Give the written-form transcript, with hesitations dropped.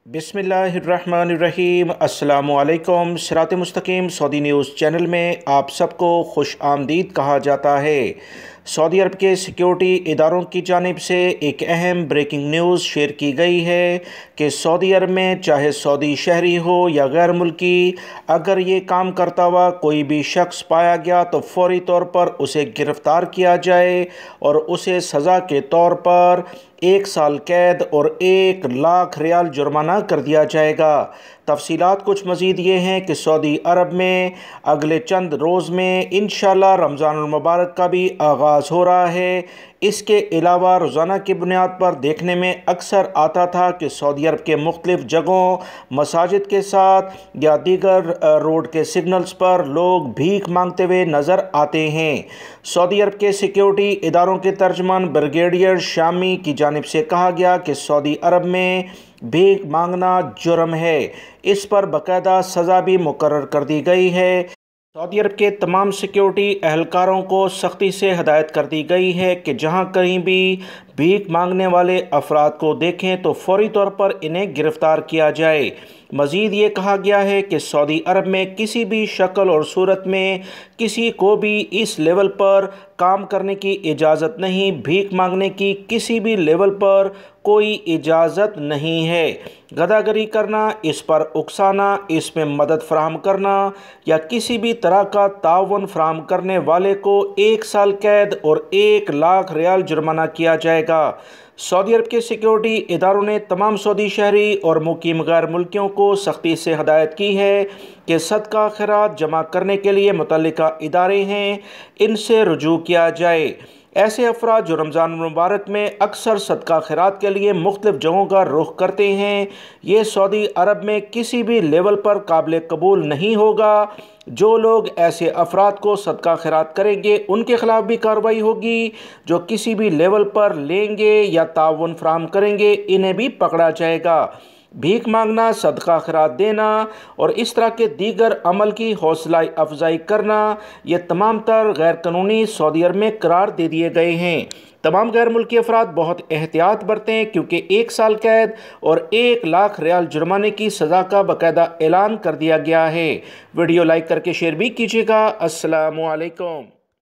बिस्मिल्लाहिर्रहमानिर्रहीम। अस्सलामुअलैकुम। सिरात मुस्तकीम सऊदी न्यूज़ चैनल में आप सबको खुश आमदीद कहा जाता है। सऊदी अरब के सिक्योरिटी इदारों की जानिब से एक अहम ब्रेकिंग न्यूज़ शेयर की गई है कि सऊदी अरब में चाहे सऊदी शहरी हो या गैर मुल्की, अगर ये काम करता हुआ कोई भी शख्स पाया गया तो फौरी तौर पर उसे गिरफ़्तार किया जाए और उसे सज़ा के तौर पर 1 साल कैद और 1 लाख रियाल जुर्माना कर दिया जाएगा। तफसीलात कुछ मज़ीद ये हैं कि सऊदी अरब में अगले चंद रोज़ में इंशाअल्लाह रमज़ानुल मुबारक का भी आगाज़ हो रहा है। इसके अलावा रोज़ाना की बुनियाद पर देखने में अक्सर आता था कि सऊदी अरब के मुख्तलिफ़ जगहों मसाजिद के साथ या दीगर रोड के सिग्नल्स पर लोग भीख मांगते हुए नज़र आते हैं। सऊदी अरब के सिक्योरिटी इदारों के तर्जमान ब्रिगेडियर शामी की जानिब से कहा गया कि सऊदी अरब में भीख मांगना जुर्म है। इस पर बाकायदा सज़ा भी मुकर्रर कर दी गई है। सऊदी अरब के तमाम सिक्योरिटी एहलकारों को सख्ती से हदायत कर दी गई है कि जहां कहीं भी भीख मांगने वाले अफराद को देखें तो फौरी तौर पर इन्हें गिरफ़्तार किया जाए। मज़ीद ये कहा गया है कि सऊदी अरब में किसी भी शक्ल और सूरत में किसी को भी इस लेवल पर काम करने की इजाज़त नहीं, भीख मांगने की किसी भी लेवल पर कोई इजाज़त नहीं है। गदागरी करना, इस पर उकसाना, इसमें मदद फराहम करना या किसी भी तरह का ताउन फराहम करने वाले को 1 साल कैद और 1 लाख रियाल जुर्माना किया जाएगा। सऊदी अरब के सिक्योरिटी इदारों ने तमाम सऊदी शहरी और मुकीम गैर मुल्कियों को सख्ती से हदायत की है कि सदका खैरात जमा करने के लिए मुतल्लिका इदारे हैं, इनसे रुजू किया जाए। ऐसे अफराद जो रमज़ान मुबारक में अक्सर सदका खैरात के लिए मुख्तलिफ़ जगहों का रुख करते हैं, ये सऊदी अरब में किसी भी लेवल पर काबिल कबूल नहीं होगा। जो लोग ऐसे अफराद को सदका खैरात करेंगे उनके ख़िलाफ़ भी कार्रवाई होगी। जो किसी भी लेवल पर लेंगे या ताउन फराहम करेंगे इन्हें भी पकड़ा जाएगा। भीख मांगना, सदका खैरात देना और इस तरह के दीगर अमल की हौसला अफजाई करना, ये तमाम तर गैर कानूनी सऊदी अरब में करार दे दिए गए हैं। तमाम गैर मुल्की अफराद बहुत एहतियात बरतें क्योंकि 1 साल कैद और 1 लाख रियाल जुर्माने की सज़ा का बाकायदा ऐलान कर दिया गया है। वीडियो लाइक करके शेयर भी कीजिएगा। अस्सलामु अलैकुम।